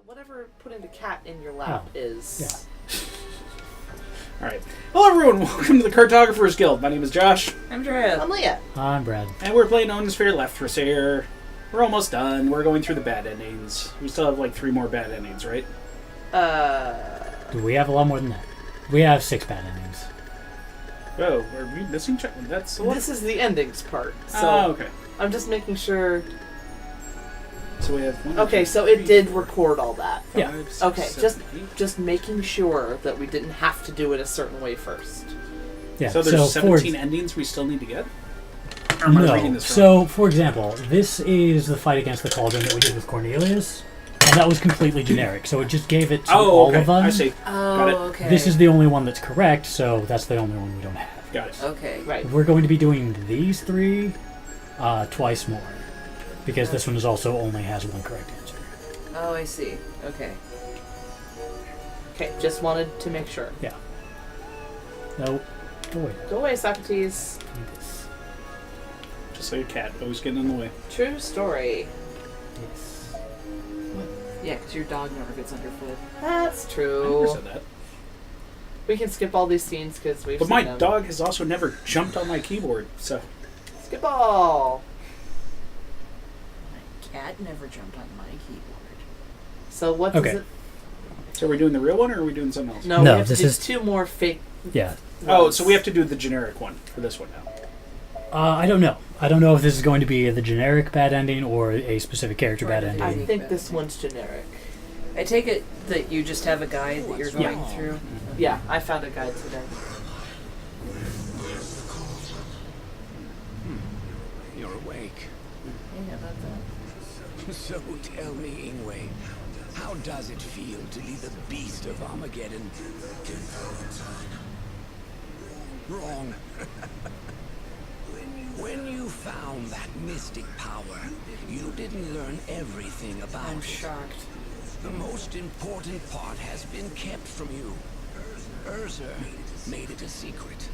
whatever putting the cat in your lap is. Yeah. Alright. Hello everyone, welcome to the Cartographers Guild. My name is Josh. I'm Drea. I'm Leah. I'm Brad. And we're playing Odin's Leifthrasir. We're almost done. We're going through the bad endings. We still have like 3 more bad endings, right? Do we have a lot more than that? We have 6 bad endings. Oh, are we missing? That's a lot. This is the endings part. So Oh, okay. I'm just making sure. So we have 1, Okay, 2, so 3, it did record all that. 5, Yeah. 6, Okay, 7, 8. just making sure that we didn't have to do it a certain way first. Yeah. So there's 17 endings we still need to get? Or am I reading No. this wrong? So, for example, this is the fight against the Cauldron that we did with Cornelius, and that was completely generic. So it just gave it to all okay. of them. I see. Got it. okay. This is the only one that's correct, so that's the only one we don't have. Got it. Okay. Right. We're going to be doing these 3 twice more, because this one is also only has 1 correct answer. Oh, I see. Okay. Okay, just wanted to make sure. Yeah. No. Go away. Go away, Socrates. Need this. Just like a cat, always getting in the way. True story. Yes. Yeah, because your dog never gets underfoot. That's I never true. said that. We can skip all these scenes because we've But seen my them. dog has also never jumped on my keyboard, so... Skip all. My cat never jumped on my keyboard. So what does Okay. it... So are we doing the real one, or are we doing something else? No, No, we have this to do is- 2 more fake Yeah. Oh, ones. so we have to do the generic one for this one now. I don't know. I don't know if this is going to be the generic bad ending or a specific character bad Right. ending. I think this one's generic. I take it that you just have a guide that you're going through. Yeah, I found a guide today. You're awake. Yeah, about that. So tell me, Ingwe, how does it feel to be the beast of Armageddon? Wrong. When you found that mystic power, you didn't learn everything about I'm it. shocked. The most important part has been kept from you. Urza made it a secret.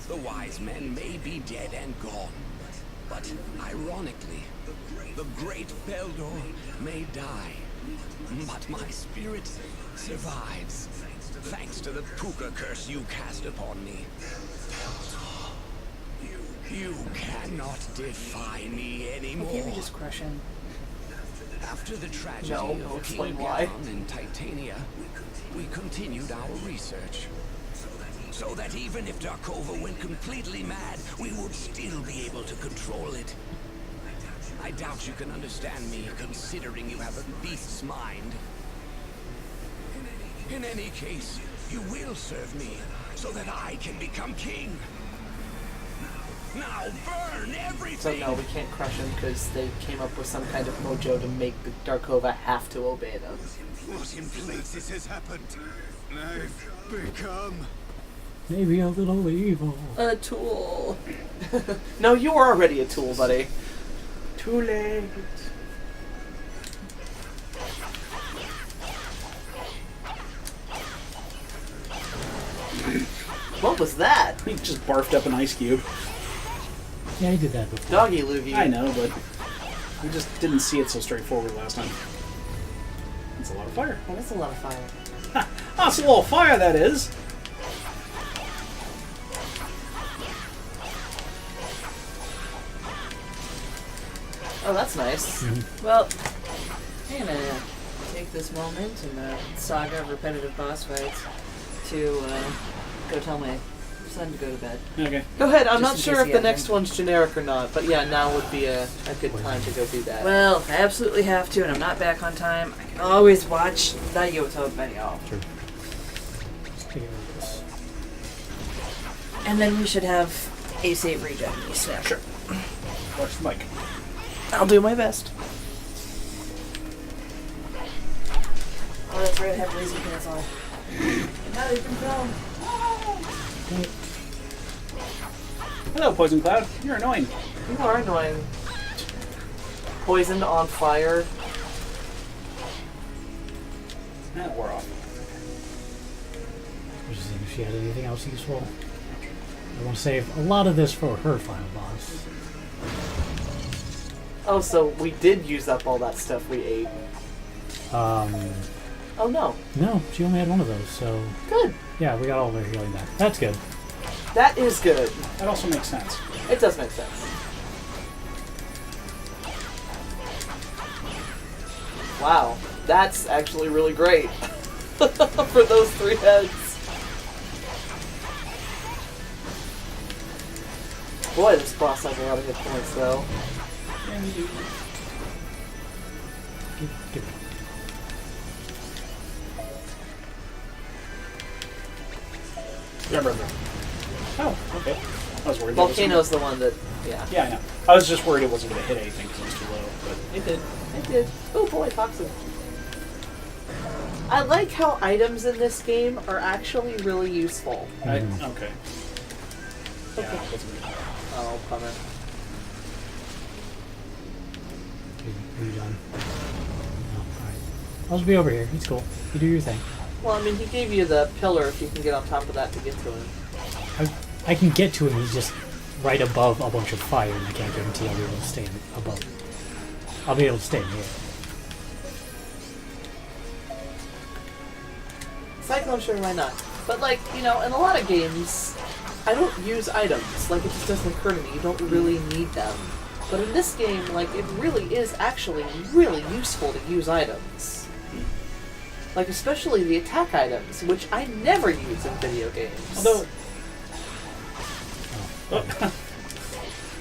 The wise men may be dead and gone, but ironically, the great Beldor may die. But my spirit survives, thanks to the puka curse you cast upon me. You cannot defy me anymore. Can't we just crush him? After the tragedy No, of we'll King explain why. Gettin in Titania, we continued our research. So that even if Darkova went completely mad, we would still be able to control it. I doubt you can understand me, considering you have a beast's mind. In any case, you will serve me, so that I can become king. Now burn So everything! no, we can't crush them because they came up with some kind of mojo to make the Darkova have to obey them. What in places has happened? I've become... Maybe a little evil. A tool. No, you were already a tool, buddy. Too late. What was that? He just barfed up an ice cube. Yeah, I did that before. Doggy loogie. I know, but we just didn't see it so straightforward last time. It's a lot of fire. That is a lot of fire. That's a little fire, that is. Oh, that's nice. Well, I'm gonna take this moment in the saga of repetitive boss fights to go tell my son to go to bed. Okay. Go ahead. I'm Just not in sure case if he the has next one. one's generic or not, but yeah, now would be a good time to go do that. Well, I absolutely have to, and I'm not back on time. I can always watch the Yoto video. True. Let's take it like this. And then we should have a save regen. Snap. Sure. Watch the mic. I'll do my best. Oh, that's right. I have lazy pants on. And now you can film. Hello, Poison Cloud. You're annoying. You are annoying. Poisoned on fire. That wore off. I was just seeing if she had anything else useful. I want to save a lot of this for her final boss. Oh, so we did use up all that stuff we ate. Oh no. No, she only had one of those, so... Good. Yeah, we got all of our healing back. That's good. That is good. That also makes sense. It does make sense. Wow, that's actually really great. For those 3 heads. Boy, this boss has a lot of hit points, though. Give me. Remember. Oh, okay. I was worried. that wasn't- Volcano's the one that, yeah. Yeah, I know. I was just worried it wasn't going to hit anything because it was too low, but it did. It did. Oh boy, toxin. I like how items in this game are actually really useful. Okay. Mhm. Yeah, Okay. it wasn't good. Oh, bummer. Are you done? No, alright. I'll just be over here. It's cool. You do your thing. Well, I mean, he gave you the pillar if you can get on top of that to get to him. I can get to him, he's just right above a bunch of fire, and I can't guarantee I'll be able to stay above. I'll be able to stay in here. Cyclone, sure, why not? But, like, you know, in a lot of games, I don't use items. Like, it just doesn't occur to me. You don't really need them. But in this game, like, it really is actually really useful to use items. Like, especially the attack items, which I never use in video games. Although...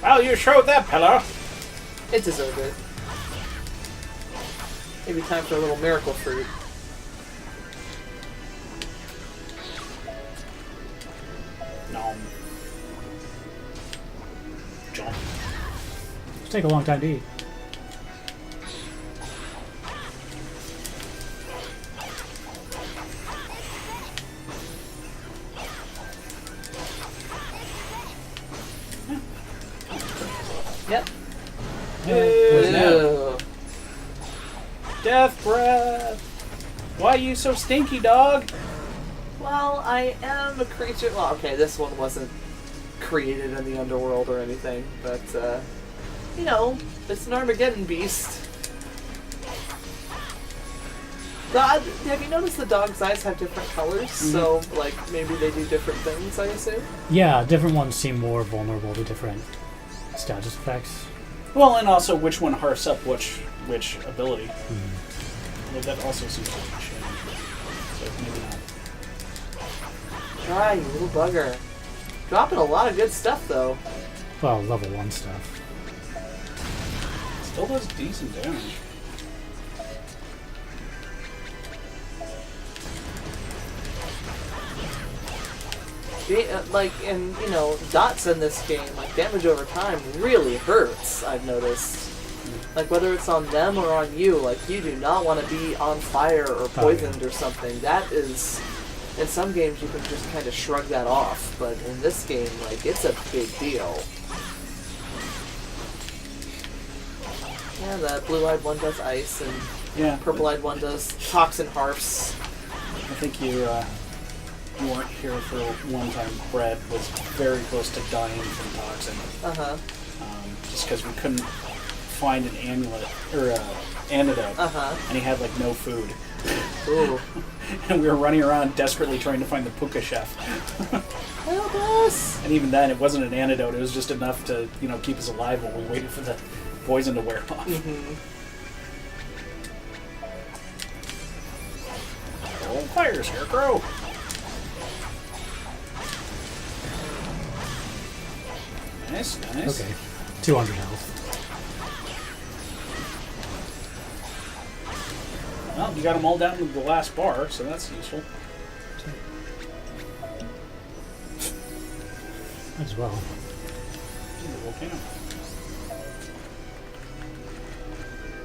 Well, you showed that pillar. It deserved it. Maybe time for a little miracle fruit. No. Jump. It'll take a long time to eat. Yep. Ew. Ew. Death breath. Why are you so stinky, dog? Well, I am a creature. Well, okay, this one wasn't created in the underworld or anything, but, you know, it's an Armageddon beast. God, have you noticed the dog's eyes have different colors? Mm-hmm. So, like, maybe they do different things, I assume? Yeah, different ones seem more vulnerable to different status effects. Well, and also which one harps up which ability. Mm. Well, that also seems to change. So maybe not. Try, you little bugger. Dropping a lot of good stuff, though. Well, level 1 stuff. Still does decent damage. Like, and, you know, dots in this game, like, damage over time really hurts, I've noticed. Like, whether it's on them or on you, like, you do not want to be on fire or poisoned or something. That is, in some games you can just kind of shrug that off, but in this game, like, it's a big deal. Yeah, the blue-eyed one does ice, and Yeah. purple-eyed one does toxin harps. I think you weren't here for one time. Brad was very close to dying from toxin. Uh-huh. Just because we couldn't find an amulet or antidote, Uh-huh. and he had like no food, Ooh. and we were running around desperately trying to find the puka chef. Help us! And even then, it wasn't an antidote. It was just enough to keep us alive while we waited for the poison to wear off. Mm-hmm. Oh, fire, Scarecrow! Nice, nice. Okay. 200 health. Well, you got them all down to the last bar, so that's useful. Might as well. Volcano.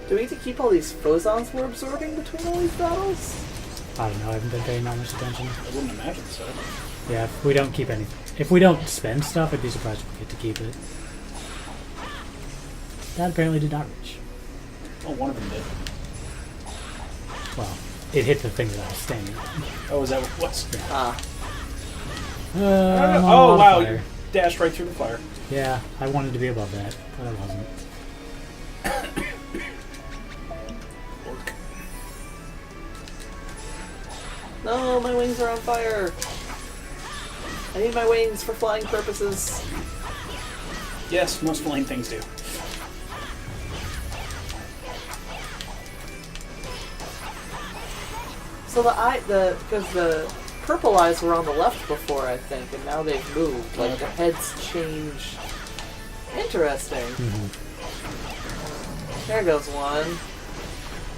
Do we need to keep all these phosons we're absorbing between all these battles? I don't know, I haven't been paying that much attention. I wouldn't imagine so. Yeah, if we don't keep any... If we don't spend stuff, I'd be surprised if we get to keep it. That apparently did not reach. Oh, one of them did. Well, it hit the thing that I was standing on. Oh, is that what it was? Ah. I'm on a Oh, lot of wow, fire. you dashed right through the fire. Yeah, I wanted to be above that, but I wasn't. No, my wings are on fire. I need my wings for flying purposes. Yes, most flying things do. So because the purple eyes were on the left before, I think, and now they've moved. Like the heads change. Interesting. There goes one.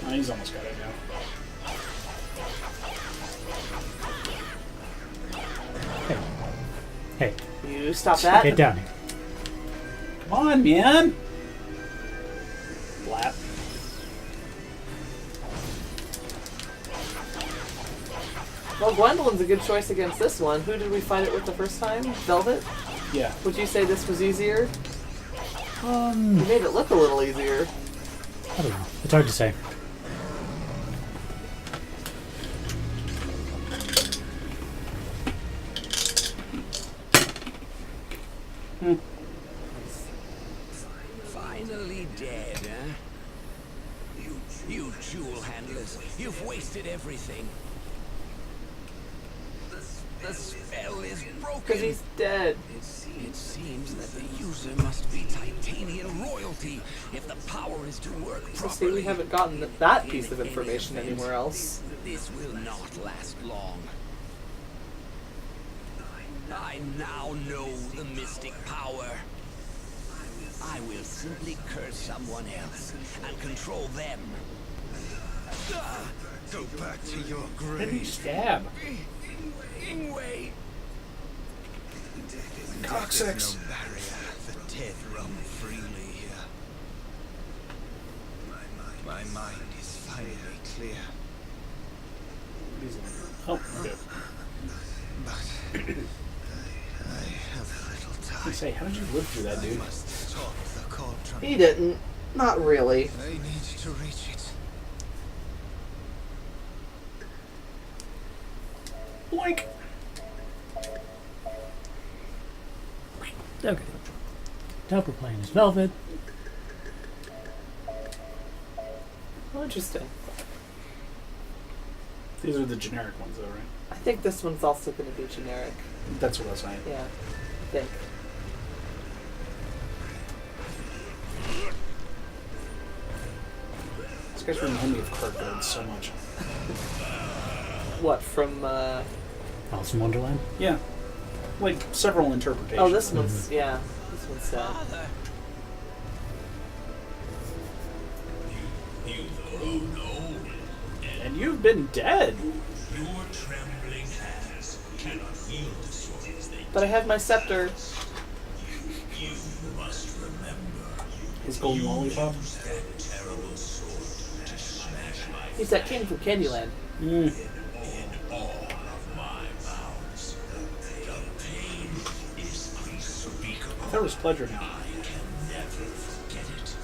Oh, he's almost got it now. Hey, You stop that. get down here. Come on, man! Blap. Well, Gwendolyn's a good choice against this one. Who did we fight it with the first time? Velvet? Yeah. Would you say this was easier? You Um, made it look a little easier. I don't know. It's hard to say. Finally dead, huh? You jewel handlers, you've wasted everything. The spell is broken. Because he's dead. It seems that the user must be Titanian royalty if the power is to work So properly. see, we haven't gotten that piece of information anywhere else. This will not last long. I now know the mystic power. I will simply curse someone else and control them. Go back to your What did he grave. stab? Wait. Coccyx. There's no barrier. The dead roam freely here. My mind is finally clear. Oh, good. But I have little I time. say, how did you live through that, I dude? must stop the cauldron. He didn't. Not really. I need to reach it. Boink! Okay. Top we're playing is Velvet. Oh, interesting. These are the generic ones, though, right? I think this one's also going to be generic. That's what I was saying. Yeah, I think. These guys remind me of card guards so much. What, from, Alice in Wonderland. Yeah. Like, several interpretations. oh, this one's, yeah, this one's sad. And you've been dead. Your trembling hands cannot wield the sword as they But I have my scepter. You must remember. His golden lollipop. Use that terrible sword to smash my He's that king from Candyland. Mm. in all of my vows. The pain is unspeakable. I thought it was pleasure now. I can never forget it.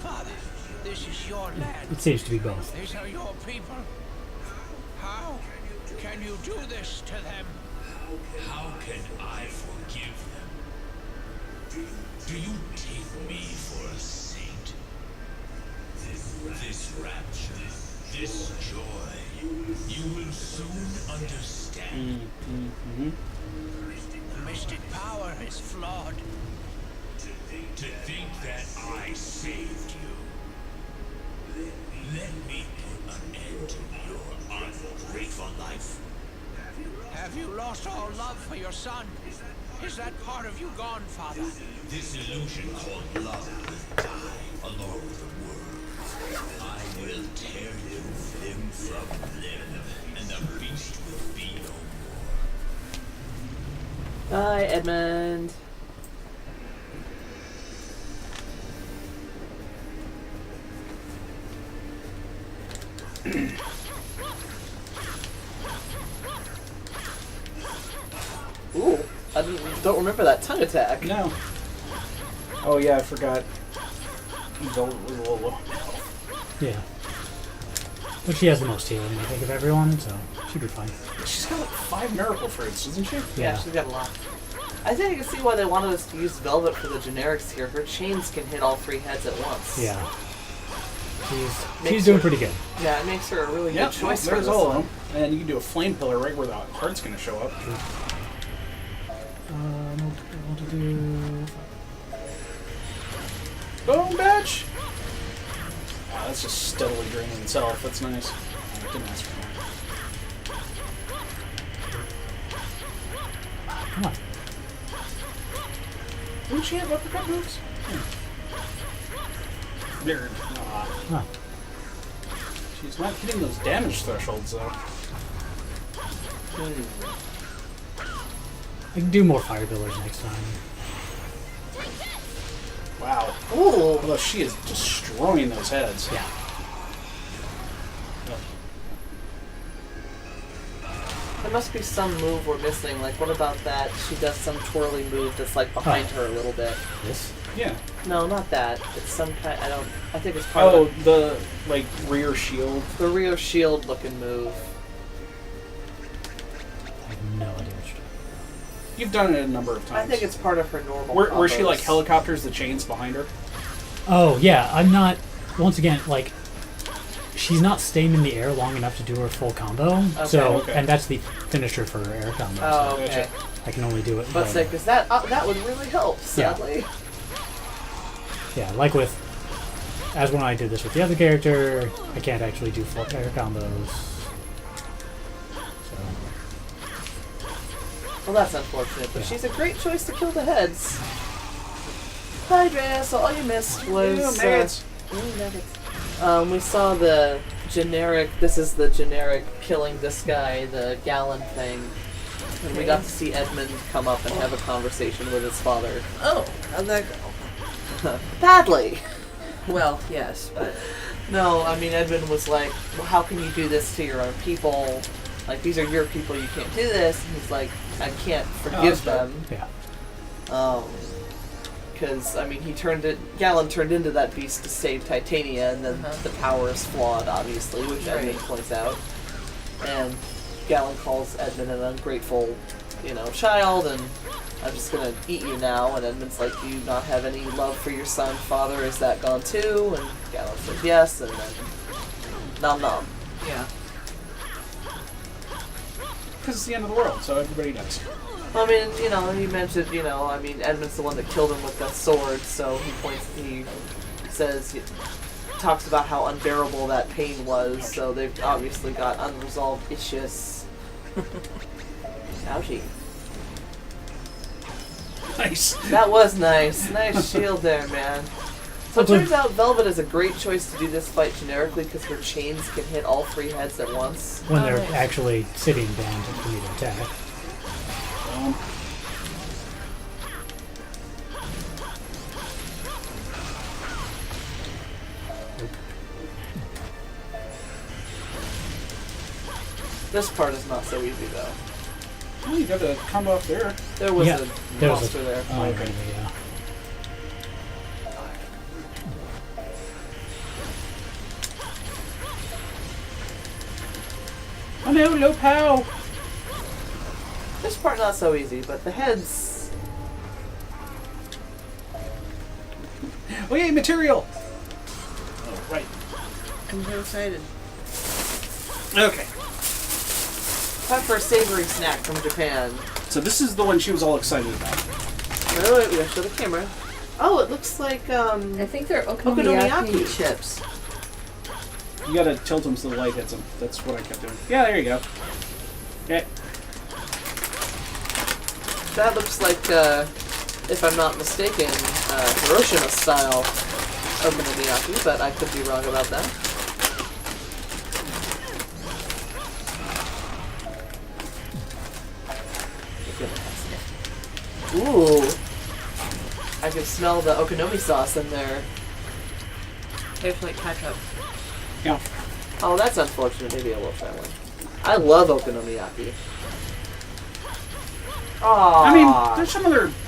Father, this is your land. It seems to be both. These are your people. How can you do this to them? How can I forgive them? Do you take me for a saint? This rapture, this joy, you will soon understand. The mystic power is flawed. To think that I saved you. Let me put an end to your ungrateful life. Have you lost all love for your son? Is that part of you gone, Father? This illusion called love will die along with the world. I will tear you limb from limb, and the beast will be no more. Bye, Edmund. Ooh, don't remember that tongue attack. No. Oh, yeah, I forgot. Velvet was a little... Yeah. But she has the most healing, I think, of everyone, so she'd be fine. She's got like 5 miracle fruits, doesn't she? Yeah, she's got a lot. I think I can see why they wanted us to use Velvet for the generics here. Her chains can hit all 3 heads at once. Yeah. She's Makes doing her- pretty good. Yeah, it makes her a really Yeah, good choice for there's this all of one. them. And you can do a flame pillar right where the heart's going to show up. What to do? Boom, bitch! Wow, that's just steadily draining itself. That's nice. I didn't ask for that. Come on. Didn't she have uppercut moves? There. Huh. She's not hitting those damage thresholds, though. I can do more fire pillars next time. Wow. Ooh. Although she is destroying those heads. Yeah. There must be some move we're missing. Like, what about that? She does some twirly move that's like behind her a little bit. This? Yeah. No, not that. It's some kind. I think it's part of the like rear shield. the Rio Shield looking move. I have no idea what you're doing. You've done it a number of times. I think it's part of her normal. Where she combos. like helicopters the chains behind her. Oh, yeah. I'm not... Once again, like... She's not staying in the air long enough to do her full combo. Okay. And that's the finisher for her air combo. Oh, so okay. I can only do it. But say, because that would really help. Sadly. Yeah, like with... As when I did this with the other character, I can't actually do full air combos. So... Well, that's unfortunate, but Yeah. she's a great choice to kill the heads. Hi, Drea. So all you missed was maggots. We saw the generic. This is the generic killing this guy, the Gallon thing, and we got to see Edmund come up and have a conversation with his father. Oh, how'd that go? Badly. Well, yes, but No, I mean Edmund was like, "Well, how can you do this to your own people? Like these are your people. You can't do this." And he's like, "I can't forgive them." Yeah. Because, I mean, Gallon turned into that beast to save Titania, and then the power is flawed, obviously, which Edmund points out. And Gallon calls Edmund an ungrateful, child, and I'm just gonna eat you now. And Edmund's like, do you not have any love for your son, father? Is that gone too? And Gallon says yes, and then nom nom. yeah. Because it's the end of the world, so everybody dies. I mean, you mentioned, Edmund's the one that killed him with that sword, so he talks about how unbearable that pain was, so they've obviously got unresolved issues. Ouchie. Nice. That was nice. Nice shield there, man. So it turns out Velvet is a great choice to do this fight generically because her chains can hit all three heads at once. When they're actually sitting down for me to attack. This part is not so easy, though. Oh, you got a combo up there. There was Yeah, a there was monster there. Oh, okay. Yeah. Oh no, low pow! This part not so easy, but the heads... Oh yay, material! Oh, right. I'm so excited. Okay. Time for a savory snack from Japan. So this is the one she was all excited about. Wait, we gotta show the camera. Oh, it looks like, I think they're Okonomiyaki. okonomiyaki chips. You gotta tilt them so the light hits them. That's what I kept doing. Yeah, there you go. Okay. that looks like, if I'm not mistaken, Hiroshima style okonomiyaki, but I could be wrong about that. Ooh. I can smell the okonomi sauce in there. Tastes like ketchup. Yeah. Oh, that's unfortunate. Maybe I will try one. I love okonomiyaki. Aww. I mean,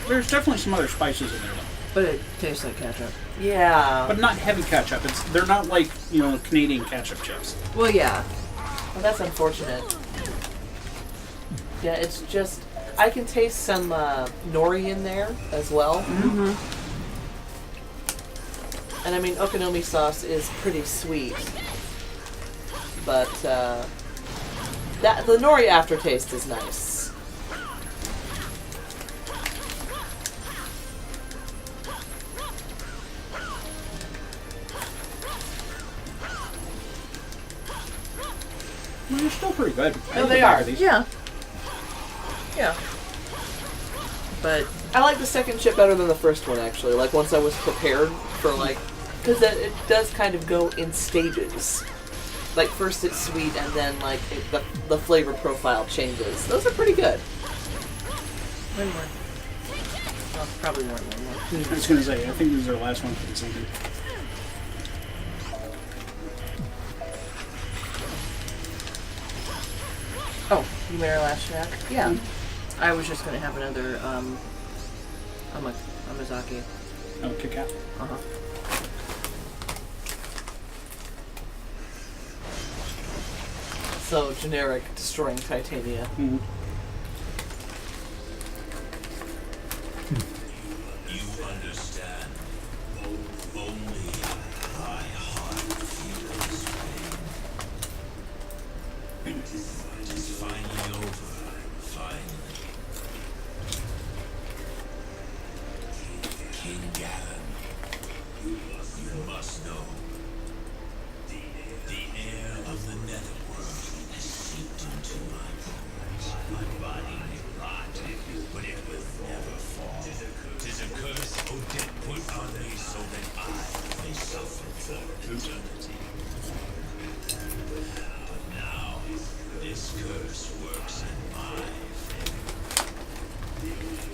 there's definitely some other spices in there, though. But it tastes like ketchup. Yeah. But not heavy ketchup. They're not like, Canadian ketchup chips. Well, yeah. Well, that's unfortunate. Yeah, it's just... I can taste some nori in there as well. Mm-hmm. And I mean, okonomi sauce is pretty sweet. But, the nori aftertaste is nice. Well, they're still pretty good. No, they are. Yeah. Yeah. But I like the second chip better than the first one, actually. Like, once I was prepared for, like... Because it does kind of go in stages. Like, first it's sweet, and then, like, the flavor profile changes. Those are pretty good. one more. Well, probably more than one more. I was going to say, I think this is our last one for the season. Oh, you made our last track? Yeah. I was just gonna have another, Amazaki. Oh, kick out. Uh-huh. So, generic, destroying Titania. Mm-hmm. You understand. Only my heart feels pain. It is finally over. Finally. King Galen, you must know. The air of the netherworld has seeped into my bones. My body may rot, but it will never fall. 'Tis a curse Odin put on me so that I may suffer for eternity. But now, this curse works in my favor.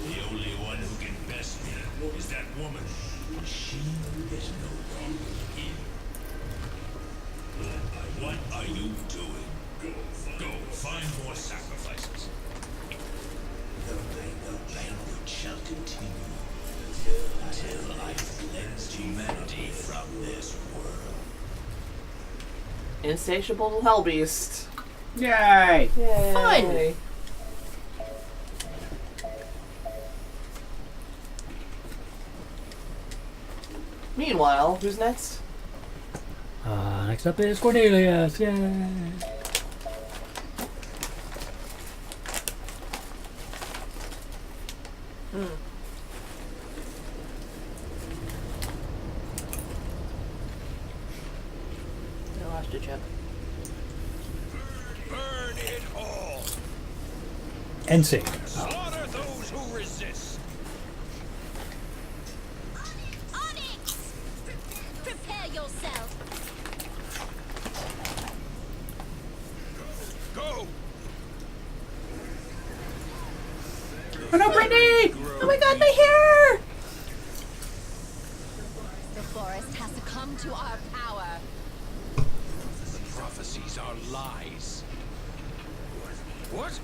The only one who can best me is that woman. She is no longer here. What are you doing? Go, find more sacrifices. The banquet shall continue until I've cleansed humanity from this world. Insatiable Hellbeast. Yay! Yay. Fun. Meanwhile, who's next? Next up is Cornelius. Yay! I lost a chip. Burn it all! NSYNC. Slaughter those who resist! Onyx! Prepare yourself. Go! Oh no, Brittany! Oh my god, my hair! The forest has succumbed to our power. The prophecies are lies. What?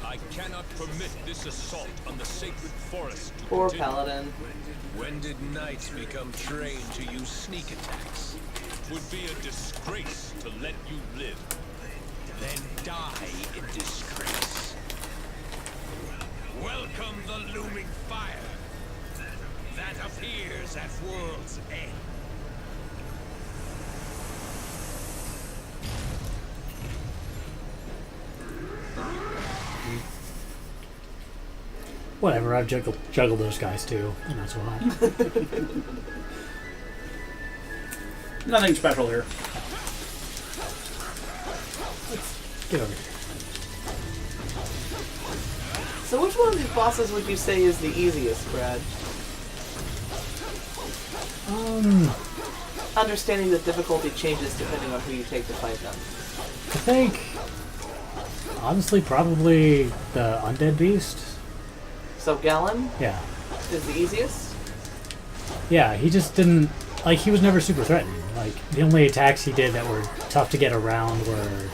I cannot permit this assault on the sacred forest to Poor continue. Paladin. When did knights become trained to use sneak attacks? It would be a disgrace to let you live. Then die in disgrace. Welcome the looming fire that appears at world's end. Whatever, I've juggled those guys too, and that's why. Nothing special here. Get over here. So which one of these bosses would you say is the easiest, Brad? Understanding that difficulty changes depending on who you take to fight them. I think, honestly, probably the Undead Beast. So Galen Yeah. is the easiest? Yeah, he just didn't, like, he was never super threatening. Like, the only attacks he did that were tough to get around were,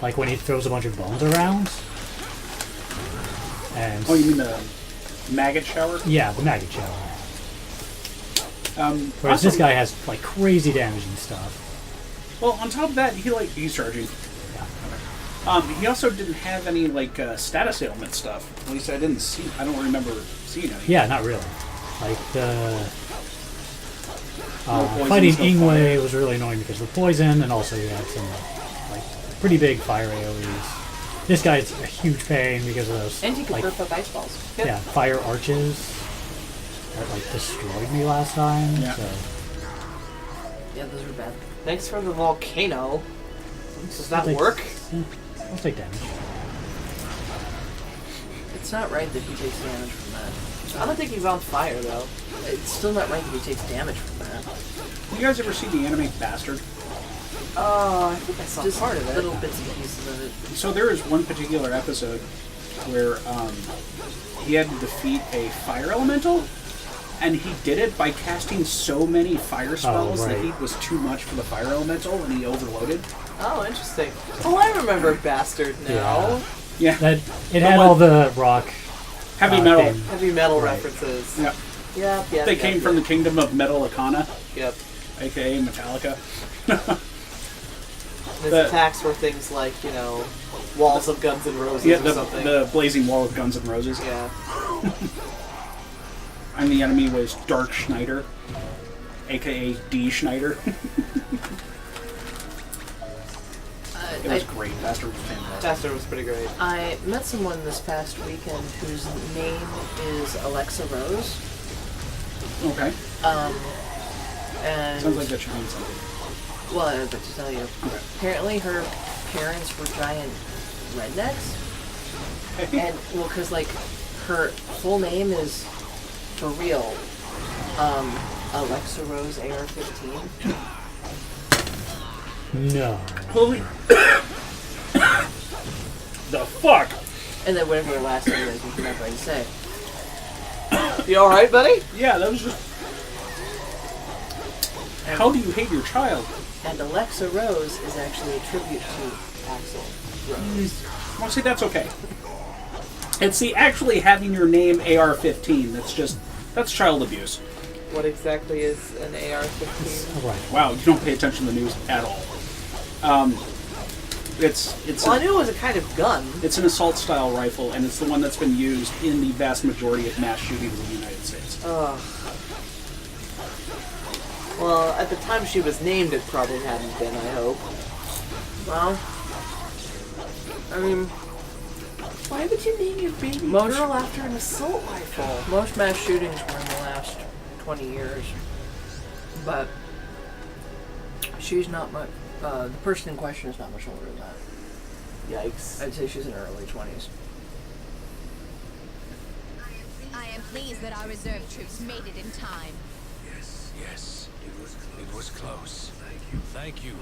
like when he throws a bunch of bones around. And Oh, you mean the maggot shower? yeah, the maggot shower. Whereas Also- this guy has, like, crazy damage and stuff. Well, on top of that, he's charging. He also didn't have any status ailment stuff. At least I didn't see. I don't remember seeing any. Yeah, not really. Like, poison Fighting stuff Ingwe was really annoying because of the poison, and also you had some like pretty big fire AoEs. This guy's a huge pain because of those And you can like, burp up ice balls. yeah, fire arches that like destroyed me last time. Yeah. So Yeah, those are bad. Thanks for the volcano. Does that I'll take- work? I'll take damage. It's not right that he takes damage from that. I don't think he's on fire though. It's still not right that he takes damage from that. You guys ever see the anime Bastard? Oh, I think I saw Just part of it. little bits and pieces of it. So there is one particular episode where he had to defeat a fire elemental, and he did it by casting so many fire spells that right. he was too much for the fire elemental, and he overloaded. Oh, interesting. Oh, I remember Bastard now. Yeah, That it had all the rock heavy metal. theme. Heavy metal Right. references. Yeah, Yep. they came from the kingdom of Metal Arcana, Yep. aka Metallica. His The- attacks were things like, walls of Guns N' Roses Yeah, or something. the blazing wall of Guns N' Roses. Yeah. And the enemy was Dark Schneider, aka D. Schneider. It was great. Bastard was fantastic. Bastard was pretty great. I met someone this past weekend whose name is Alexa Rose. Okay. And Sounds like that should mean something. well, I was about to tell you. Okay. Apparently, her parents were giant rednecks, and well, because like her full name is for real, Alexa Rose AR-15. No. Holy. The fuck? And then whatever her last name is, you can never say. You alright, buddy? Yeah, that was just. How do you hate your child? And Alexa Rose is actually a tribute to Axel Rose. Well, see, that's okay. And see, actually having your name AR-15, that's child abuse. What exactly is an AR-15? All right. Wow, you don't pay attention to the news at all. Well, I knew it was a kind of gun. It's an assault-style rifle, and it's the one that's been used in the vast majority of mass shootings in the United States. Ugh. Well, at the time she was named, it probably hadn't been, I hope. Well, I mean, Why would you name your baby Most- girl after an assault rifle? most mass shootings were in the last 20 years, but she's not much. The person in question is not much older than that. Yikes. I'd say she's in her early 20s. I am pleased that our reserve troops made it in time. Yes, it was close. Thank you,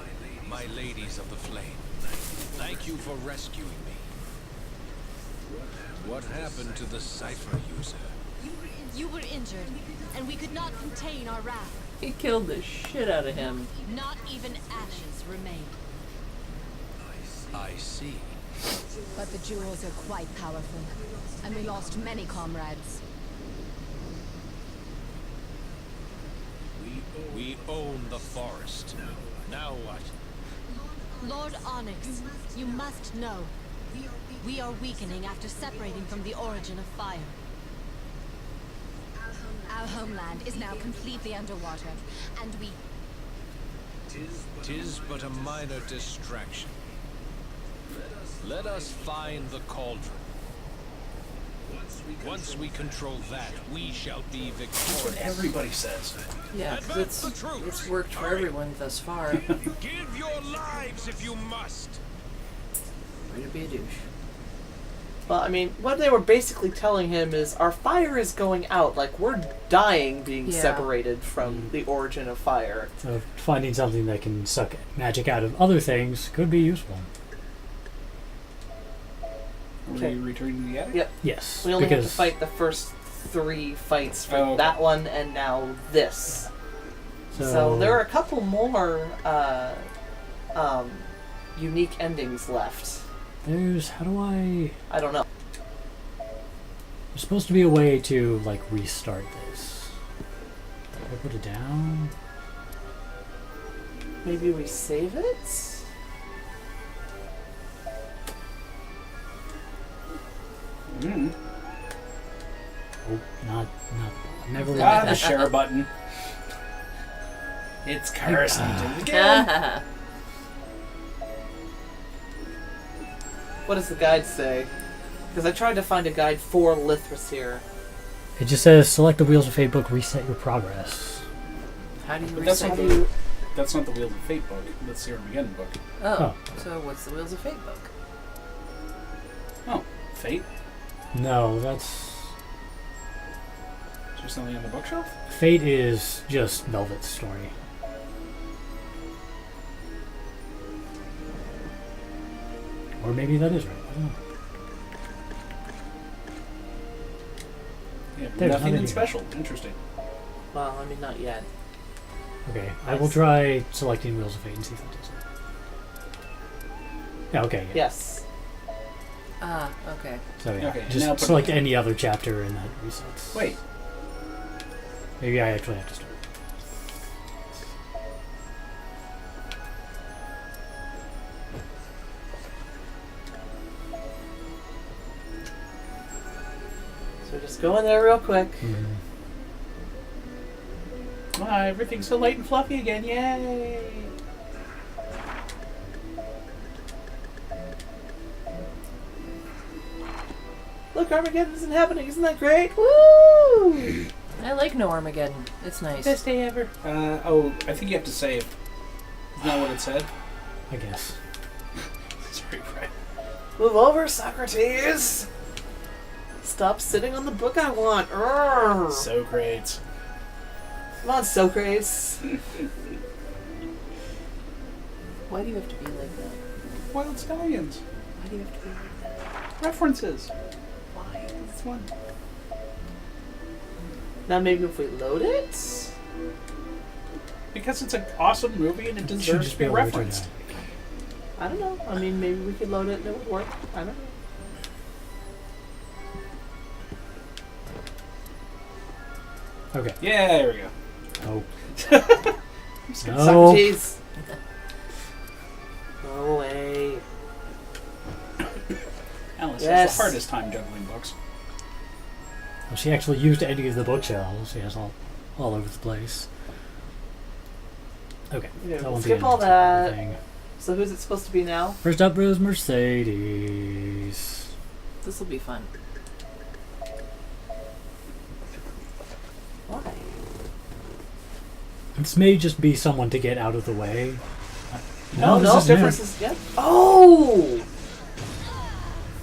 my ladies of the flame. Thank you for rescuing me. What happened to the cipher user? You were injured, and we could not contain our wrath. He killed the shit out of him. Not even ashes remain. I see. But the jewels are quite powerful, and we lost many comrades. We own the forest. Now what? Lord Onyx, you must know. We are weakening after separating from the origin of fire. Our homeland is now completely underwater, and we... Tis but a minor distraction. Let us find the cauldron. Once we control that, we shall be That's what victorious. everybody says. Yeah, 'cause it's worked for everyone thus far. Give your lives if you must. Way to be a douche. Well, I mean, what they were basically telling him is, our fire is going out. Like, we're dying being Yeah. separated from the origin of fire. So finding something that can suck magic out of other things could be useful. Are Okay. we returning to the attic? Yep. Yes. We only have to because fight the first 3 fights for Oh, okay. that one and now this. So there are a couple more unique endings left. There's how do I? I don't know. There's supposed to be a way to like restart this. Did I put it down? Maybe we save it? Mm. Oh, not. Never. Ah, the share button. It's cursed. He did it again. What does the guide say? Because I tried to find a guide for Leifthrasir. It just says, select the Wheels of Fate book, reset your progress. How do you But that's reset not it? the that's not the Wheels of Fate book. That's the Armageddon book. Oh, so what's the Wheels of Fate book? Oh, Fate? No, that's... Is there something on the bookshelf? Fate is just Velvet's story. Or maybe that is right. I don't know. Yeah, There's nothing nothing in here. special. Interesting. Well, I mean, not yet. Okay, I will try selecting Wheels of Fate and see if that does it. Yeah, okay. Yeah. Yes. Ah, okay. So yeah, Okay, now just put it select in. any other chapter and that resets. Wait. Maybe I actually have to start. So just go in there real quick. Wow, everything's so light and fluffy again. Yay! Look, Armageddon isn't happening. Isn't that great? Woo! I like No Armageddon. It's nice. Best day ever. Oh, I think you have to save. Isn't that what it said? I guess. Sorry, Brett. Move over, Socrates! Stop sitting on the book I want. Urgh. So great. Come on, Socrates. Why do you have to be like that? Wild Stallions. Why do you have to be like that? References. Why? This one. Now maybe if we load it? Because it's an awesome movie and it Should deserves just to be be able to return referenced. I don't know. I mean, maybe we could load it and it would work. I don't know. Okay. Yeah, there we go. Oh. No. Socrates! Go away. Alice Yes. has the hardest time juggling books. Well, she actually used any of the bookshelves. She has all over the place. Okay. Yeah, that won't be skip an all that. thing. So who's it supposed to be now? First up is Mercedes. This will be fun. Why? This may just be someone to get out of the way. No, this is difference him. is yeah. Oh!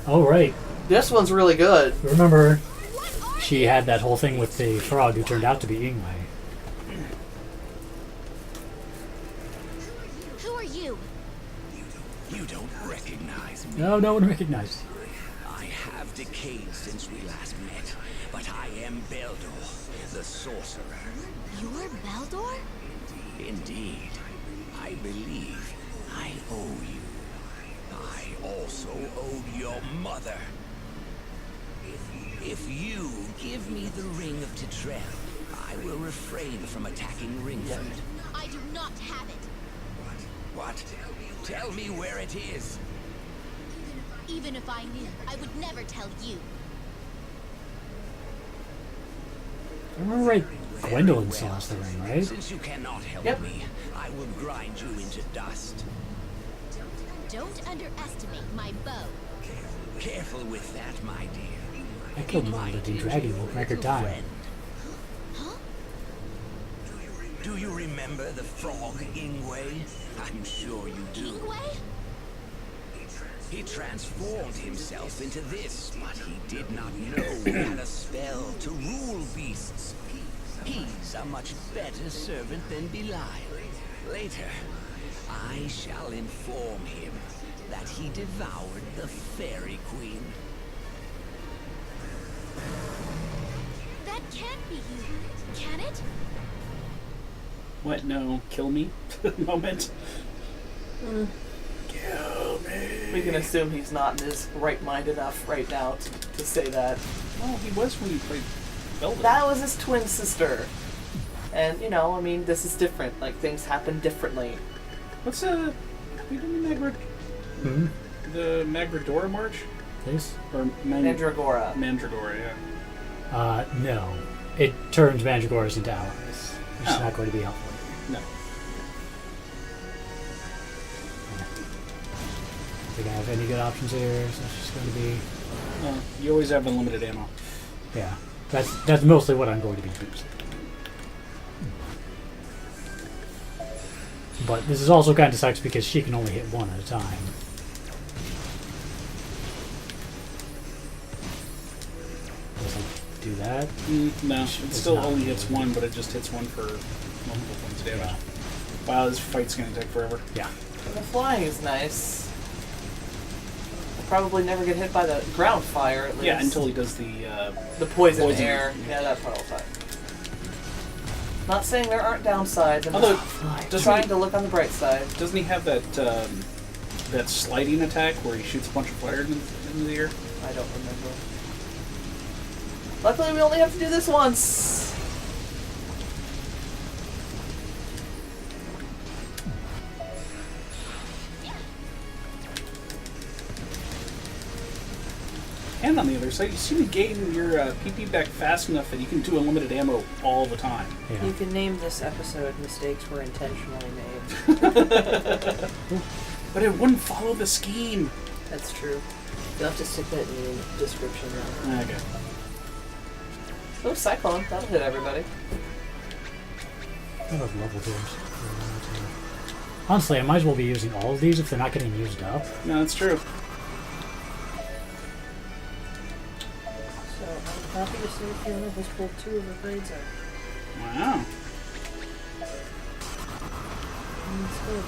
Oh, right. This one's really good. Remember, she had that whole thing with the frog who turned out to be Ingwe. Who are you? You don't recognize me. No, no one recognized. I have decayed since we last met, but I am Beldor, the sorcerer. You're Beldor? Indeed, I believe I owe you. I also owe your mother. If you give me the Ring of Titrell, I will refrain from attacking Ringford. I do not have it. What? Tell me where it is. Even if I knew, I would never tell you. I remember right, Gwendolyn still has the ring, right? Since you cannot help Yep. me, I will grind you into dust. Don't underestimate my bow. Careful with that, my dear. I killed It one might of the give dragon you a with record little time. friend. Do you remember the frog Ingwe? I'm sure you do. Ingwe? He transformed himself into this, but he did not know he had a spell to rule beasts. He's a much better servant than Belial. Later, I shall inform him that he devoured the Fairy Queen. That can't be you. Can it? What? No, kill me moment. We can assume he's not in his right mind enough right now to say that. Well, he was when he played Velvet. That was his twin sister. And, you know, I mean, this is different. Like, things happen differently. What's we didn't Hmm? the Magradora March? This? Or Mandragora. Mandragora, yeah. No. It turns Mandragoras into allies. It's Oh. not going to be helpful. No. think I have any good options here, so it's just going to be... You always have unlimited ammo. Yeah, that's mostly what I'm going to be using. But this is also kind of sucks because she can only hit one at a time. Do that? No, it still only hits one, but it just hits one for multiple points of damage. Yeah. Wow, this fight's gonna take forever. Yeah. And the flying is nice. I'll probably never get hit by the ground fire, at least. Yeah, until he does the poison air. Yeah, that part will fine. Not saying there aren't downsides. I'm Although, just trying to look on the bright side. Doesn't he have that that sliding attack where he shoots a bunch of fire into the air? I don't remember. Luckily, we only have to do this once. And on the other side, you seem to gain your PP back fast enough that you can do unlimited ammo all the time. Yeah. You can name this episode "Mistakes Were Intentionally Made." But it wouldn't follow the scheme. That's true. You'll have to stick that in the description now. Okay. Oh, Cyclone. That'll hit everybody. I love level games. Honestly, I might as well be using all of these if they're not getting used up. No, that's true. So I'm happy to say Fiona has pulled 2 of her grades out. Wow. That's good.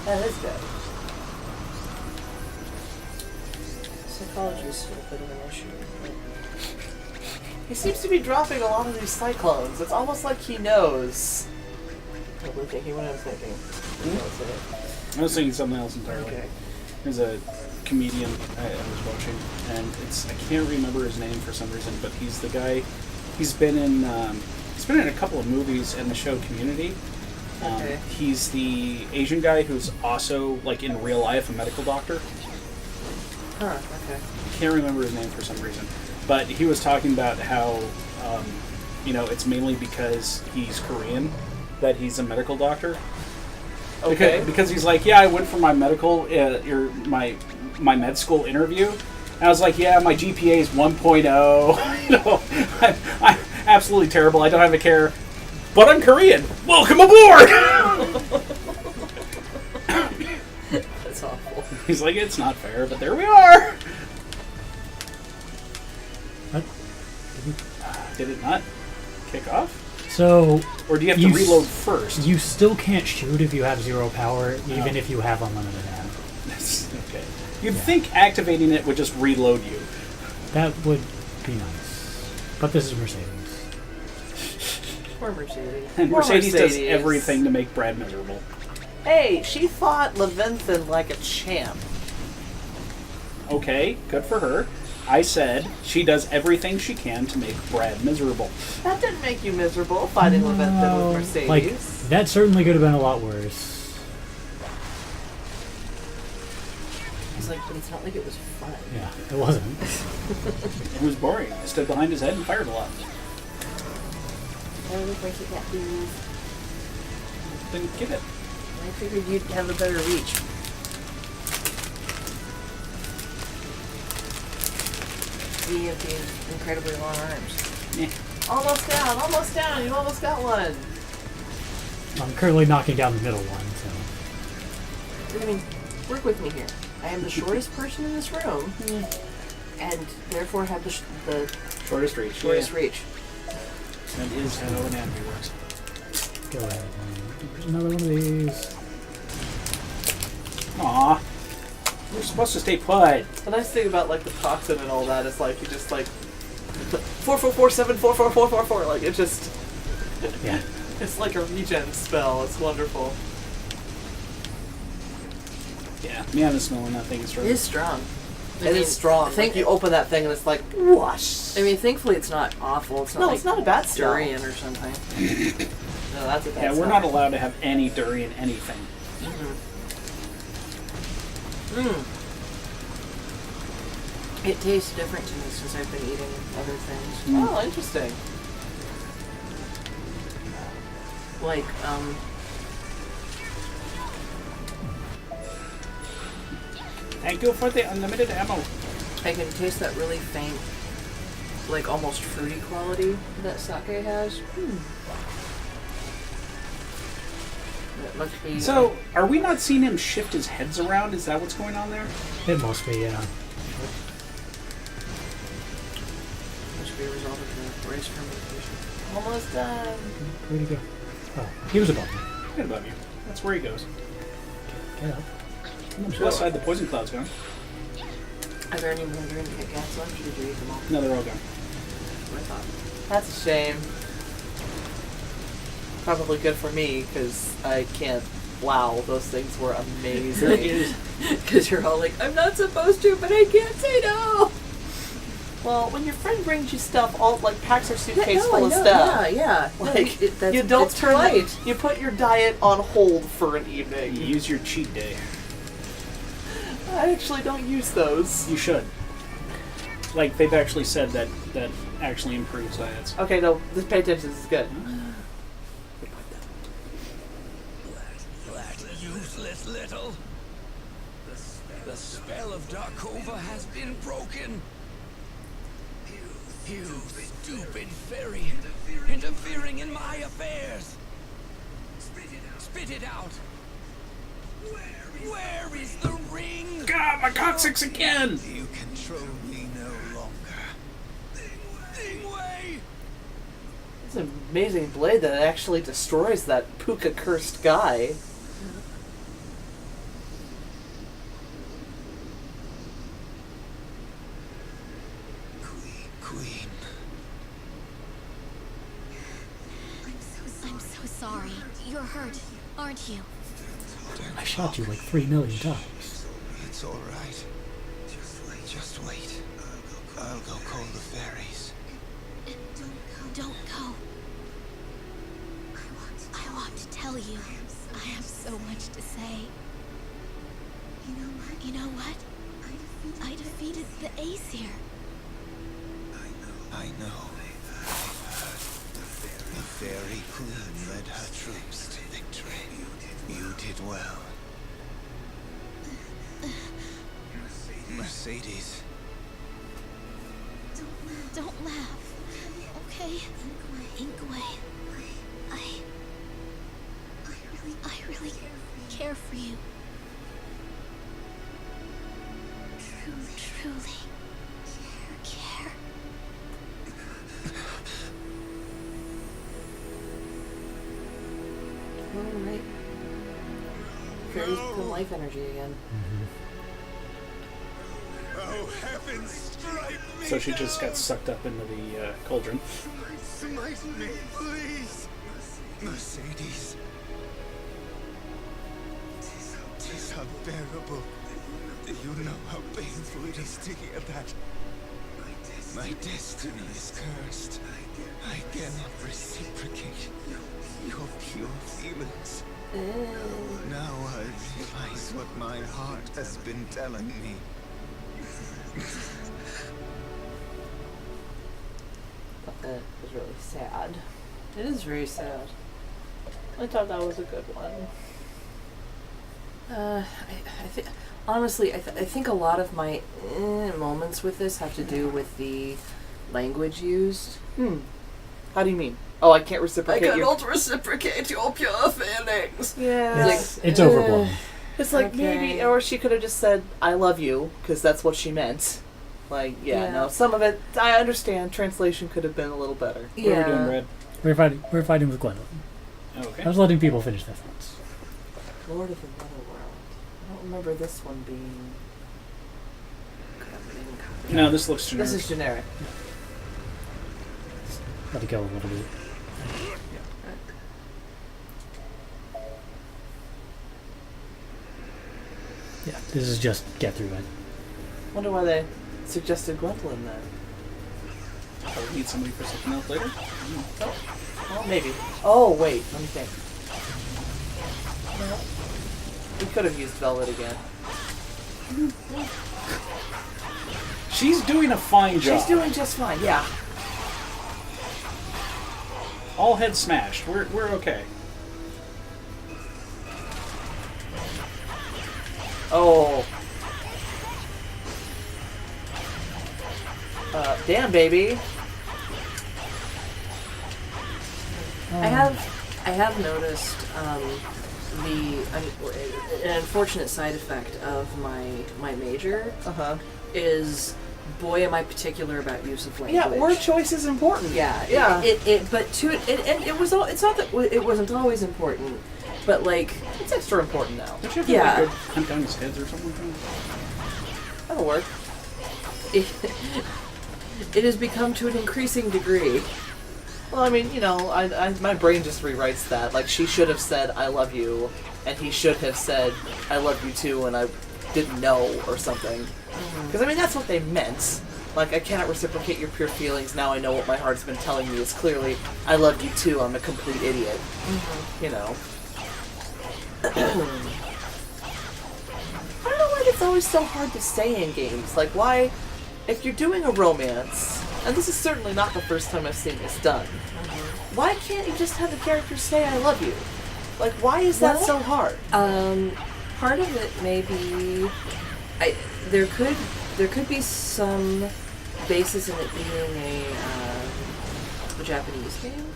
That is good. Psychology is still a bit of an issue. But He seems to be dropping a lot of these cyclones. It's almost like he knows. probably thinking what I'm thinking. I was thinking something else entirely. Okay. There's a comedian I was watching, and I can't remember his name for some reason, but he's the guy. He's been in a couple of movies and the show Community. Okay. He's the Asian guy who's also, like, in real life, a medical doctor. Huh, okay. Can't remember his name for some reason, but he was talking about how it's mainly because he's Korean that he's a medical doctor. Okay. Because he's like, yeah, I went for my medical my med school interview, and I was like, yeah, my GPA is 1.0. I'm absolutely terrible. I don't have a care, but I'm Korean. Welcome aboard. That's awful. He's like, it's not fair, but there we are. What? Did it not kick off? So... Or do you have to reload first? You still can't shoot if you have 0 power, even if you have unlimited ammo. Okay. You'd think activating it would just reload you. That would be nice. But this is Mercedes. Poor Mercedes. And Poor Mercedes does everything to make Brad miserable. Hey, she fought Leviathan like a champ. Okay, good for her. I said she does everything she can to make Brad miserable. That didn't make you miserable, fighting Leviathan with Mercedes. Like, that certainly could have been a lot worse. It's like, but it's not like it was fun. Yeah, it wasn't. It was boring. I stood behind his head and fired a lot. Oh, look like you got these. Didn't get it. I figured you'd have a better reach. You have the incredibly long arms. Yeah. Almost down, you almost got one. I'm currently knocking down the middle one, so... I mean, work with me here. I am the shortest person in this room, and therefore have the Shortest reach. shortest reach. That is how anatomy works. Go ahead. There's another one of these. Aw. We're supposed to stay put. The nice thing about like the toxin and all that is like you just like 444744444 like it just Yeah. it's like a regen spell. It's wonderful. Yeah, me on the smelling that thing is strong. It is strong. It is strong. Like you open that thing and it's like whoosh. I mean, thankfully it's not awful. It's not No, like it's not a bad smell. durian or something. No, that's a bad Yeah, we're smell. not allowed to have any durian anything. It tastes different to me since I've been eating other things. Oh, interesting. Like, And go for the unlimited ammo. I can taste that really faint, like almost fruity quality that sake has. That must be. So, are we not seeing him shift his heads around? Is that what's going on there? It must be, yeah. Must be a result of the race fermentation. Almost done. Where'd he go? Oh, he was above me. Right above you. That's where he goes. Get up. Plus side the poison cloud's gone. Are there any lingering Kit Kats left? Or did you eat them all? No, they're all gone. That's what I thought. That's a shame. Probably good for me, because I can't. Wow, those things were amazing. Because you're all like, I'm not supposed to, but I can't say no! Well, when your friend brings you stuff, all like packs her suitcase full of stuff. Yeah. Like, No, you don't it's turn polite. you put your diet on hold for an evening. You use your cheat day. I actually don't use those. You should. Like, they've actually said that actually improves diets. Okay, no, this pay attention, this is good. That useless little. The spell of Darkova has been broken. You stupid fairy, interfering in my affairs. Spit it out. Where is the ring? God, my coccyx again! You control me no longer. Dingway! It's an amazing blade that actually destroys that puka cursed guy. Queen. I'm so sorry. You're hurt, aren't you? I shot you like 3 million times. It's all right. Just wait. I'll go call the fairies. Don't go. I want to tell you. I have so much to say. You know what? I defeated the Aesir. I know. The fairy queen led her troops to victory. You did well. Mercedes. Don't laugh. Okay? Ingwe. I really care for you. Truly care. Alright. Fairies put life energy again. Oh, heavens, strike me! So she just got sucked up into the cauldron. Smite me, please! Mercedes. 'Tis unbearable. You know how painful it is to hear that. My destiny is cursed. I cannot reciprocate your pure feelings. Now I realize what my heart has been telling me. That was really sad. It is very sad. I thought that was a good one. I think honestly, I think a lot of my moments with this have to do with the language used. How do you mean? Oh, I can't reciprocate your... cannot reciprocate your pure feelings. Yeah. It's overblown. It's like Okay. maybe, or she could have just said, I love you, because that's what she meant. Like, yeah, Yeah. no, some of it, I understand, translation could have been a little better. What are we doing, Red? We're fighting with Gwendolyn. Okay. I was letting people finish their thoughts. Lord of the Netherworld. I don't remember this one being... No, this looks generic. This is generic. Let it go a little bit. Yeah, this is just get through it. Wonder why they suggested Gwendolyn then. Oh, we need somebody for something else later? Well, maybe. Oh, wait, let me think. We could have used Velvet again. She's doing a fine job. She's doing just fine, yeah. All heads smashed. We're okay. Oh. Damn, baby. I have noticed an unfortunate side effect of my major is, boy, am I particular about use of language. Yeah, word choice is important. Yeah, yeah. But to it, and it was all. It's not that it wasn't always important, but like It's extra important now. Don't you have to Yeah. like, go hunt down his heads or something like that? That'll work. it has become to an increasing degree. Well, I mean, you know, my brain just rewrites that. Like, she should have said, I love you, and he should have said, I love you too, and I didn't know, or something. Because, I mean, that's what they meant. Like, I cannot reciprocate your pure feelings, now I know what my heart's been telling me is clearly, I love you too, I'm a complete idiot. You know. I don't know why it's always so hard to say in games. Like, why, if you're doing a romance, and this is certainly not the first time I've seen this done, why can't you just have the characters say I love you? Like, why is that so hard? Part of it may be, there could be some basis in it being a Japanese game,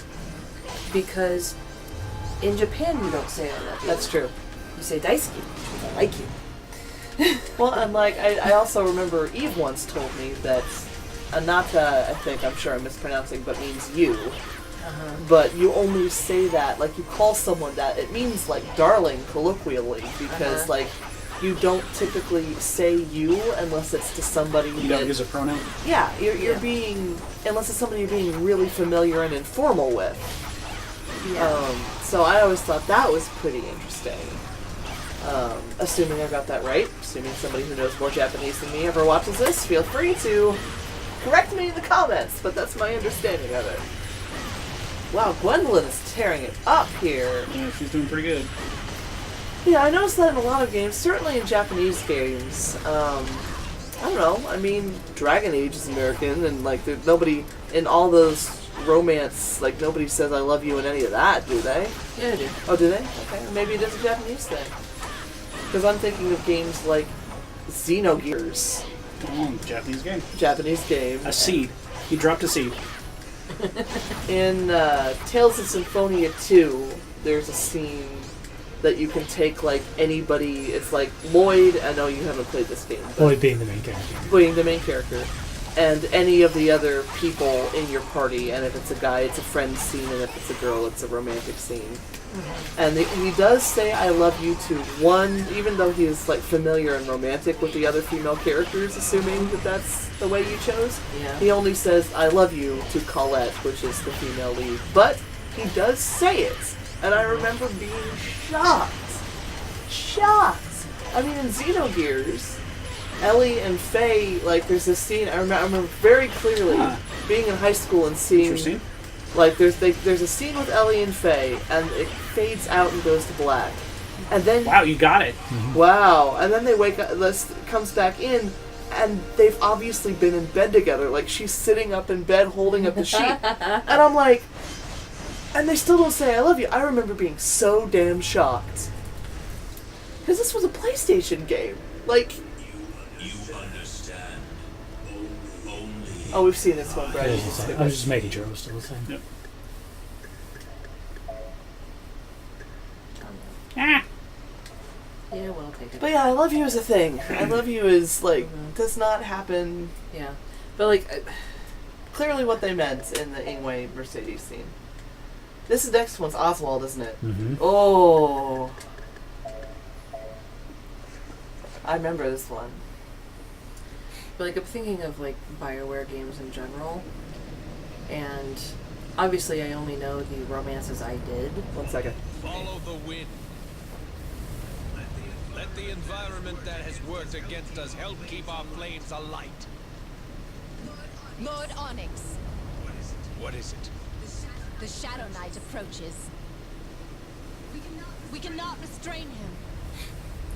because in Japan you don't say I love you. That's true. You say daisuki, which means I like you. Well, and like, I also remember Eve once told me that Anata, I think, I'm sure I'm mispronouncing, but means you. But you only say that, like, you call someone that, it means, like, darling, colloquially, because, like, you don't typically say you unless it's to somebody You don't use a pronoun? Yeah, you're being, unless it's somebody you're being really familiar and informal with. So I always thought that was pretty interesting. Assuming I got that right, assuming somebody who knows more Japanese than me ever watches this, feel free to correct me in the comments, but that's my understanding of it. Wow, Gwendolyn is tearing it up here. Yeah, she's doing pretty good. Yeah, I noticed that in a lot of games, certainly in Japanese games. I don't know, I mean, Dragon Age is American, and like, there's nobody in all those romance, like, nobody says I love you in any of that, do they? Yeah, I do. Oh, do they? Okay, maybe it is a Japanese thing. Because I'm thinking of games like Xenogears. Oh, Japanese game. Japanese game. A seed. He dropped a seed. In Tales of Symphonia 2, there's a scene that you can take, like, anybody. It's like Lloyd, I know you haven't played this game. But Lloyd being the main character. Being the main character. And any of the other people in your party, and if it's a guy, it's a friend scene, and if it's a girl, it's a romantic scene. And he does say I love you to one, even though he is, like, familiar and romantic with the other female characters, assuming that that's the way you chose. Yeah. He only says I love you to Colette, which is the female lead. But he does say it, and I remember being shocked. Shocked! I mean, in Xenogears, Ellie and Faye, like, there's this scene, I remember very clearly being in high school and seeing, like, there's a scene with Ellie and Faye, and it fades out and goes to black. And then... Wow, you got it. Wow. And then they wake up, this comes back in, and they've obviously been in bed together. Like, she's sitting up in bed holding up the sheet. And I'm like... And they still don't say I love you. I remember being so damn shocked. Because this was a PlayStation game. Like... You understand. Only. Oh, we've seen this one, Brad. I was just making sure it was still the same. Yep. Yeah, well, I'll take it. But yeah, I love you is a thing. I love you is, like, does not happen. Yeah. But, like... Clearly what they meant in the Ingwe Mercedes scene. This next one's Oswald, isn't it? Mm-hmm. Oh. I remember this one. But, like, I'm thinking of, like, BioWare games in general. And obviously I only know the romances I did. 1 second. Follow the wind. Let the environment that has worked against us help keep our flames alight. Lord Onyx, What is it? the Shadow Knight approaches. We cannot restrain him.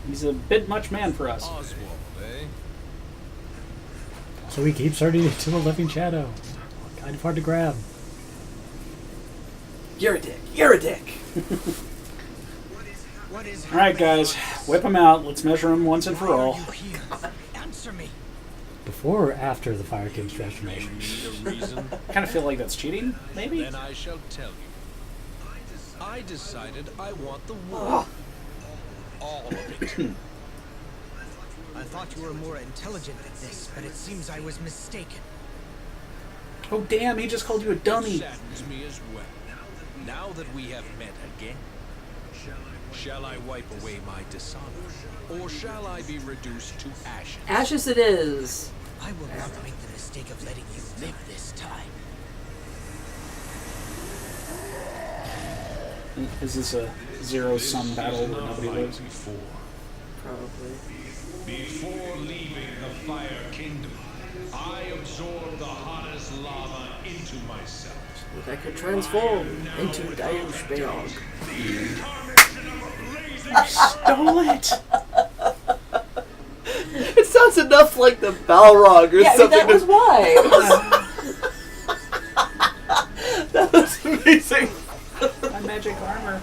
He's a bit much man for us. Oswald, eh? So he keeps turning into a living shadow. Kind of hard to grab. You're a dick. You're a dick. What is Alright, guys. Whip him out. Let's measure him once and for all. Answer me. before or after the Fire King's transformation? Need a reason? I kind of feel like that's cheating, maybe? Then I shall tell you. I decided I want the world. All of it. I thought you were more intelligent than this, but it seems I was mistaken. Oh, damn, he just called you a dummy. It saddens me as well. Now that we have met again, shall I wipe away my dishonor, or shall I be reduced to ashes? Ashes it is. I will not make the mistake of letting you live this time. Is this a zero-sum battle where nobody lives? Probably. Before leaving the Fire Kingdom, I absorbed the hottest lava into myself. I could transform into Darius Beog. Stole it! It sounds enough like the Balrog or Yeah, I mean, something. that was why. That was amazing. My magic armor.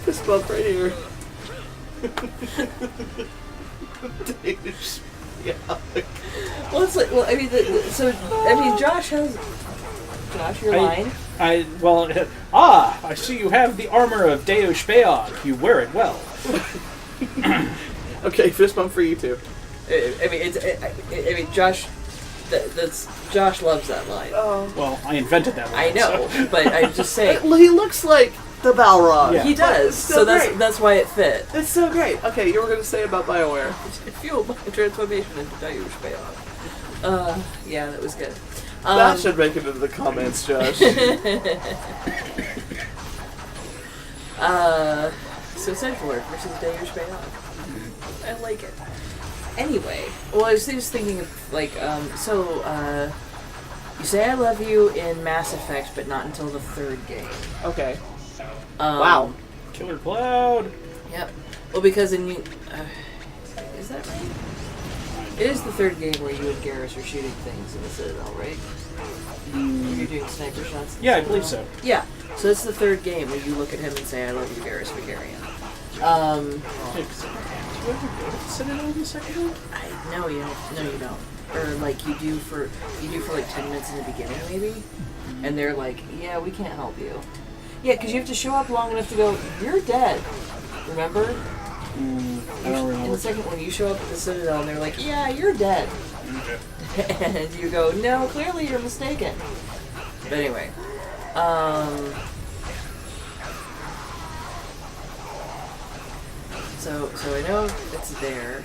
Fist bump right here. Yeah. Well, it's like, I mean, Josh has. Josh, your line. I see you have the armor of Deus Beog. You wear it well. Okay, fist bump for you too. I mean, Josh. Josh loves that line. Oh. Well, I invented that one. I know, so. but I'm just saying. He looks like the Balrog. Yeah. He does, so great. that's why it fit. It's so great. Okay, you were going to say about BioWare. It fueled my transformation into Darius Beog. Yeah, that was good. That should make it into the comments, Josh. So Centaur versus Darius Beog. I like it. Anyway, well, I was just thinking of, like, you say I love you in Mass Effect, but not until the third game. Okay. Wow. Killer Cloud. Yep. Well, because in you... is that right? It is the third game where you and Garrus are shooting things in the Citadel, right? You're doing sniper shots in the Yeah, I Citadel? believe so. Yeah. So it's the third game where you look at him and say, I love you, Garrus Vigarian. Do you ever go to the Citadel in the second one? No, you don't. Or like you do for like 10 minutes in the beginning, maybe. And they're like, yeah, we can't help you. Yeah, because you have to show up long enough to go, you're dead. Remember? I don't remember. In the second one, you show up at the Citadel and they're like, yeah, you're dead. And you go, no, clearly you're mistaken. But anyway. So I know it's there.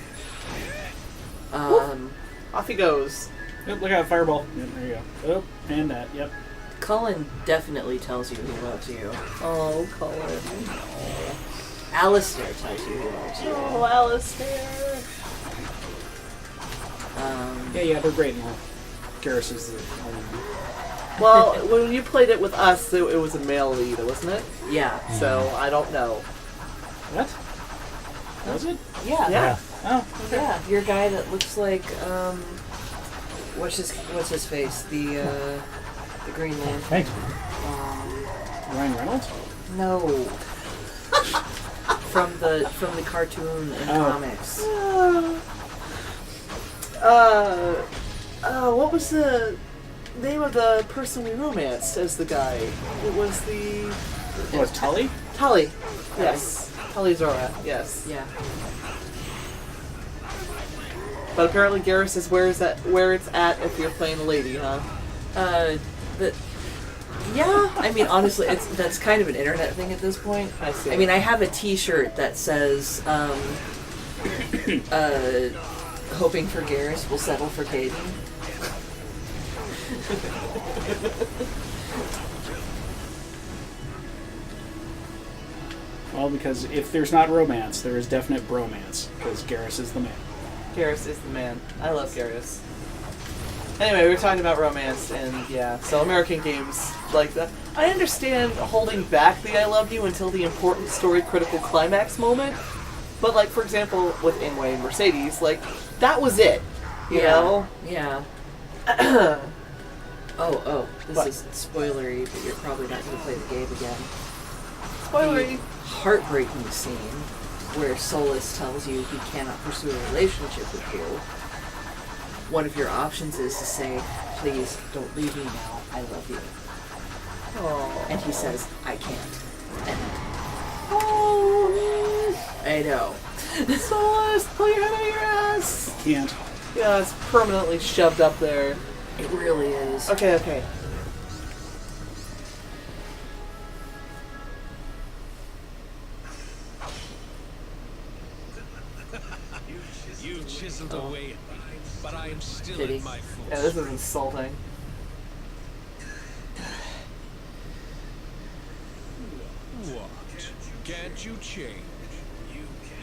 Off he goes. Yep, look out, fireball. Yep, there you go. Oh, and that, yep. Cullen definitely tells you he loves you. Oh, Cullen. Alistair tells you he loves you. Oh, Alistair. Yeah, they're great now. Garrus is the only one. Well, when you played it with us, it was a male lead, wasn't it? Yeah. So, I don't know. What? Was it? Yeah. Yeah. Oh, okay. Yeah, your guy that looks like what's his face? The Green Lantern. Thanks. Ryan Reynolds? No. from the cartoon and comics. What was the name of the person we romanced as the guy? It was the... Oh, it's Tully? Tully. Yes. Tully Zora, yes. Yeah. But apparently Garrus is where it's at if you're playing a lady, huh? Yeah, I mean, honestly, that's kind of an internet thing at this point. I see. I mean, I have a T-shirt that says, hoping for Garrus will settle for Caden. Well, because if there's not romance, there is definite bromance, because Garrus is the man. Garrus is the man. I love Garrus. Anyway, we were talking about romance, and yeah, so American games like that. I understand holding back the I love you until the important story critical climax moment, but like, for example, with Inway and Mercedes, like, that was it. You know? Yeah. This is spoilery, but you're probably not going to play the game again. Spoilery. The heartbreaking scene where Solus tells you he cannot pursue a relationship with you one of your options is to say, please don't leave me now, I love you. Oh. And he says, I can't. And I know. Celeste, pull your head out of your ass! Can't. Yeah, it's permanently shoved up there. It really is. Okay. You chiseled away at me, but I am still Did he? at my full Yeah, this is strength. insulting. What? Can't you change?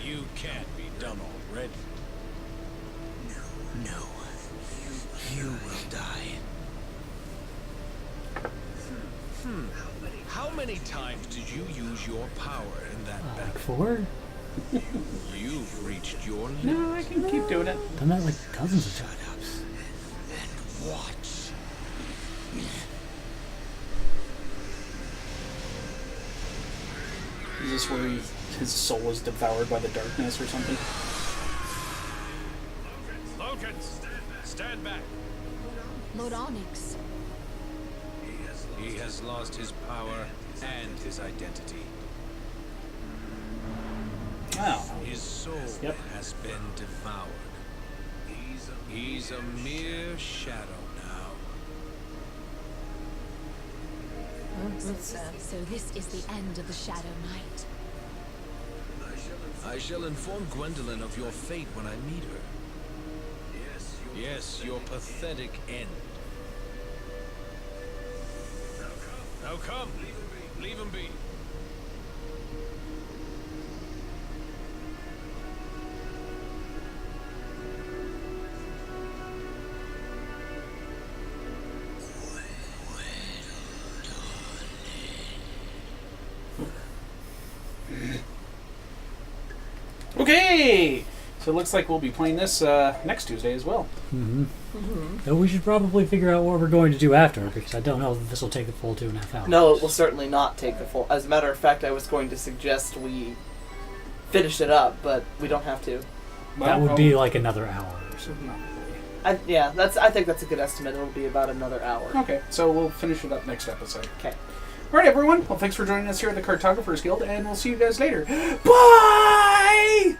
You can't be done already. No. You will die. How many times did you use your power in that Like battle? 4? You've reached your limit. No, I can keep doing it. Done that like dozens of times. Watch. Is this where his soul is devoured by the darkness or something? Slogan, stand back. Lord Onyx. He has lost his power and his identity. Wow. His soul Yep. has been devoured. He's a mere shadow now. That's sad. So this is the end of the Shadow Knight. I shall inform Gwendolyn of your fate when I meet her. Yes, your pathetic end. Now come. Leave him be. Okay! So it looks like we'll be playing this next Tuesday as well. Though we should probably figure out what we're going to do after, because I don't know that this will take the full 2.5 hours. No, it will certainly not take the full. As a matter of fact, I was going to suggest we finish it up, but we don't have to. That would be like another hour or something. I think that's a good estimate. It'll be about another hour. Okay, so we'll finish it up next episode. Okay. Alright, everyone. Well, thanks for joining us here at the Cartographers Guild, and we'll see you guys later. Bye!